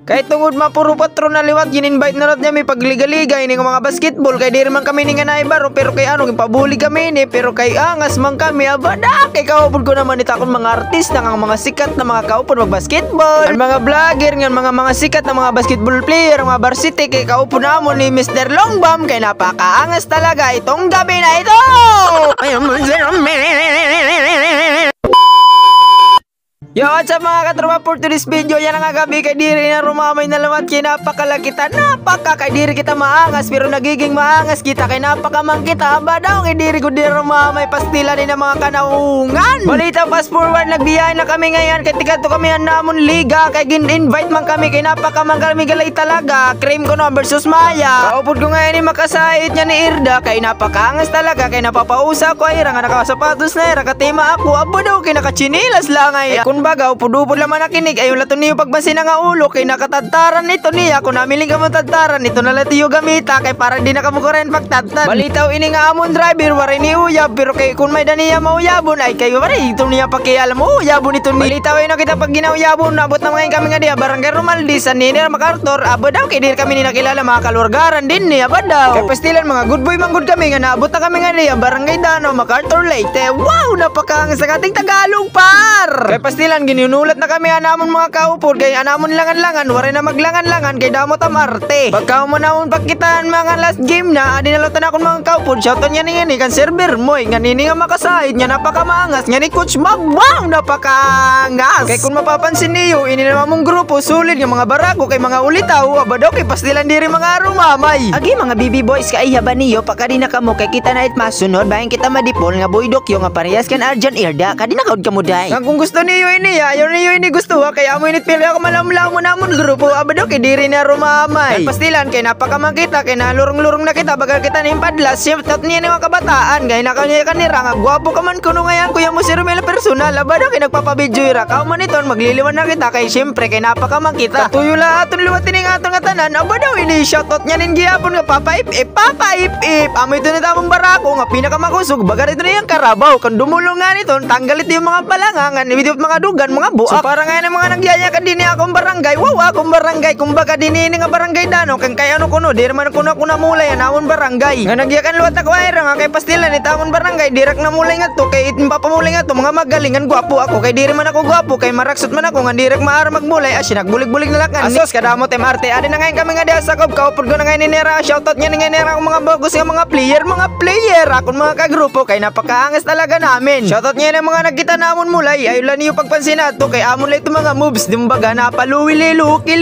Kahit tungod mapuro patro na liwat gin-invite na lot niya may pagliga-liga ini nga mga basketball kay diri man kami ni nga naibaro pero kay ano gipabuli kami ni pero kay angas man kami abada kay kaupod ko naman itakon mga artista nga mga sikat na mga kaupod mag-basketball ang mga vlogger nga mga sikat na mga basketball player mga varsity kay kaupod namon ni Mr. Longbam kay napakaangas talaga itong gabi na ito. Yo, what's up mga katropa for today's video. Yan ang gabi kay diri na rumamay na lamat kay napakalakita. Kay diri kita maangas pero nagiging maangas kita kay napakamang kita. Aba daw kay diri ko diri rumamay pastila ni na mga kanaungan. Balita fast forward nagbiyahe na kami ngayon kay tigadto kami namon liga kay gin-invite man kami kay napakamang kami galay talaga. Cream ko no versus Maya. Kaupod ko ngayon ni makasait niya ni Irda kay napakaangas talaga kay napapausa ko ay nga nakasapatos na rakatima ako. Aba daw kay nakachinilas lang ay. Bagaw pudupod laman nakinig ayon lato niyo pagbasin nga ulo kay nakatadtaran nito niya kung namiling ka mo tadtaran nito na latiyo gamita kay para di na ka mo kuren pagtadtad balitaw ini nga amon driver waray ni uyab pero kay kun may daniya mauyabon ay kay waray ito niya pakialam mo uyabon ito ni balitaw ay nakita pag ginauyabon nabot na ngayon kami nga diya barangay Romaldi sa Niner MacArthur aba daw kay dir kami ni nakilala mga kalwargaran din niya aba daw kay pastilan mga good boy manggod kami nga naabot na kami nga diya barangay Dano MacArthur Leyte wow napakaangas sa ating Tagalog par kay pastilan ginunulat na kami anamon mga kaupod kay anamon langan-langan waray na maglangan-langan kay damo ta marte pagka mo namon pagkitaan mga last game na adi nalatan akon mga kaupod shoutout niya ni kan server moy nga nini nga makasahid niya napakamangas nga ni Coach Mag wow napakaangas kay kung mapapansin niyo ini naman mong grupo sulit nga mga barago kay mga ulitaw aba daw kay pastilan diri mga rumamay agi mga BB boys kay haban niyo pagka di na kamo kay kita na it masunod bayan kita madipol nga boy dokyo nga parehas kan Arjan Irda kadi na kaud kamo day kung gusto niyo ini ayaw niyo ini gusto kaya amo init pili ako malamlang mo namon grupo abado kay diri na rumamay pastilan kay napakamangkita kay nalurong-lurong na kita bagal kita ni padlas shiftot niya ni mga kabataan gay na kanya kanira nga gwapo ka man kuno ngayon kuya mo si Romel personal abado kay nagpapabidyo ira ka man iton magliliwan na kita kay syempre kay napakamangkita tuyo aton liwatin nga aton nga tanan abado ini shoutout niya nin gihapon nga papa ip amo ito na tamong barako nga pinakamakusog bagal ito na yung karabaw kan dumulungan iton tanggalit yung mga balangangan ibig mga dugan mga buak so para ngayon mga nagyaya ka din akong barangay wow akong barangay kumbaga din nga barangay Dano kang kay ano kuno di man kuno kuna mulay namon barangay nga nagyakan luwat ako ay nga kay pastilan ni tamon barangay direk na mulay nga to kay papamulay nga to mga magalingan gwapo ako kay diri man ako gwapo kay maraksot man ako nga direk maara magmulay as nagbulig-bulig na lakan asos kadamot MRT adi na ngayon kami nga diha sa kaupod ko na ngayon ni Nera shoutout niya nga Nera akong mga bagus nga mga player akong mga kagrupo kay napakaangas talaga namin shoutout niya ng mga nagkita namon mulay ayun lang niyo pagpansin nato kay amon lang ito mga moves dimbaga napaluwili luki